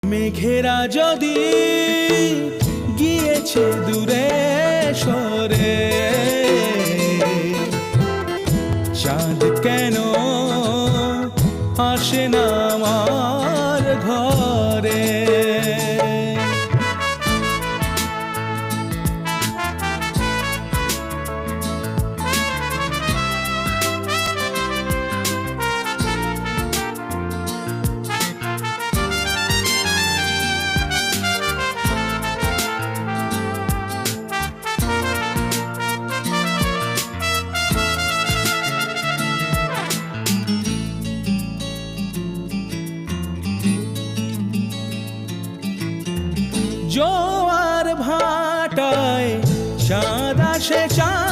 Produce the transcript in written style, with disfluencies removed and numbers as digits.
মেঘেরা যদি গিয়েছে দূরে সরে, চাঁদ কেন আসে না আমার ঘরে? জোয়ার ভাটায় চাঁদ আসে, চাঁদ